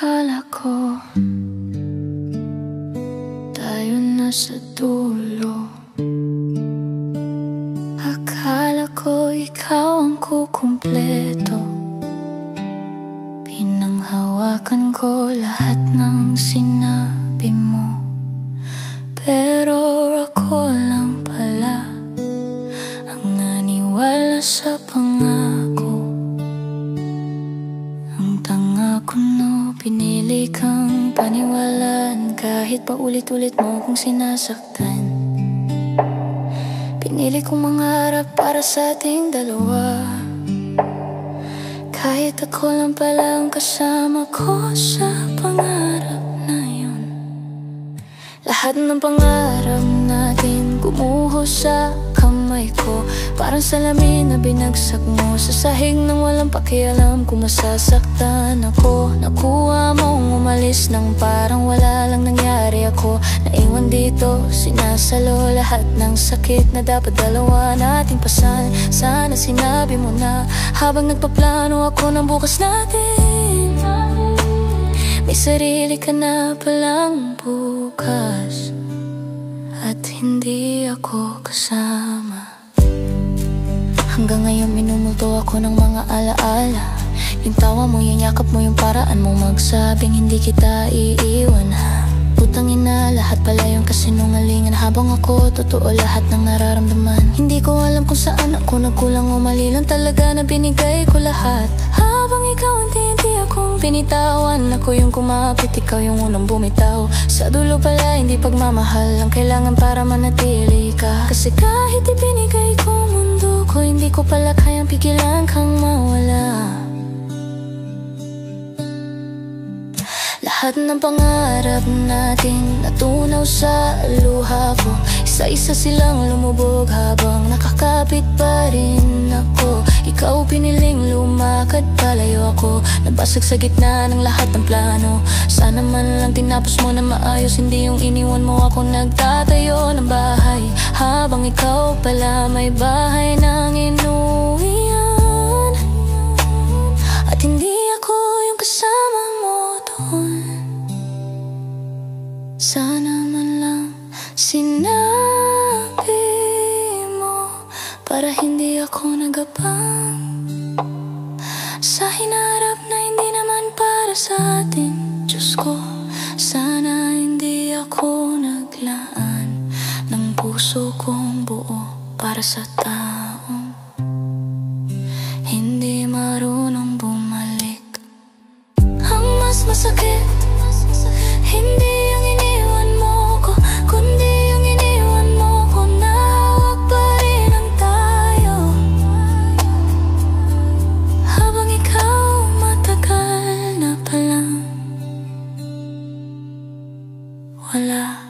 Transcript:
Akala ko tayo na sa dulo. Akala ko ikaw ang kukumpleto. Pinanghawakan ko lahat ng sinabi mo, pero ako lang pala ang naniwala sa pangako. Ang tanga ko no, pinili kang paniwalaan kahit pa ulit-ulit mo kong sinasaktan. Pinili kong mangarap para sa ating dalawa, kahit ako lang pala ang kasama ko sa pangarap na yun. Lahat ng pangarap natin gumuho sa kamay ko, parang salamin na binagsak mo sa sahig nang walang pakialam kung masasaktan ako. Nakuha mong umalis nang parang wala lang nangyari. Ako naiwan dito, sinasalo lahat ng sakit na dapat dalawa nating pasan. Sana sinabi mo na habang nagpaplano ako ng bukas natin. May sarili ka na palang bukas at hindi ako kasama. Hanggang ngayon minumulto ako ng mga alaala. Yung tawa mo, yung yakap mo, yung paraan mo magsabing hindi kita iiwan. Putangin na lahat pala yung kasinungalingan. Habang ako, totoo lahat ng nararamdaman. Hindi ko alam kung saan ako nagkulang o mali lang talaga na binigay ko lahat. Habang ikaw unti-unti akong pinitawan, ako yung kumapit, ikaw yung unang bumitaw. Sa dulo pala hindi pagmamahal ang kailangan para manatili ka. Kasi kahit ibinigay ko mundo ko, hindi ko pala kayang pigilan kang mawala. Lahat ng pangarap natin natunaw sa luha ko. Isa-isa silang lumubog habang nakakapit pa rin ako. Ikaw piniling lumakad palayo, ako nabasag sa gitna ng lahat ng plano. Sana man lang tinapos mo na maayos, hindi yung iniwan mo ako nagtatayo ng bahay. Habang ikaw pala may bahay ng inuwian, at hindi ako yung kasama mo doon. Sana man lang sinabi mo para hindi ako nagapang sa hinarap na hindi naman para sa atin. Diyos ko, sana hindi ako naglaan ng puso kong buo para sa taong hindi marunong bumalik. Ang mas masakit, hindi yung iniwan mo ko, kundi yung iniwan mo ko na hawak pa rin ang tayo. Habang ikaw matagal na palang wala.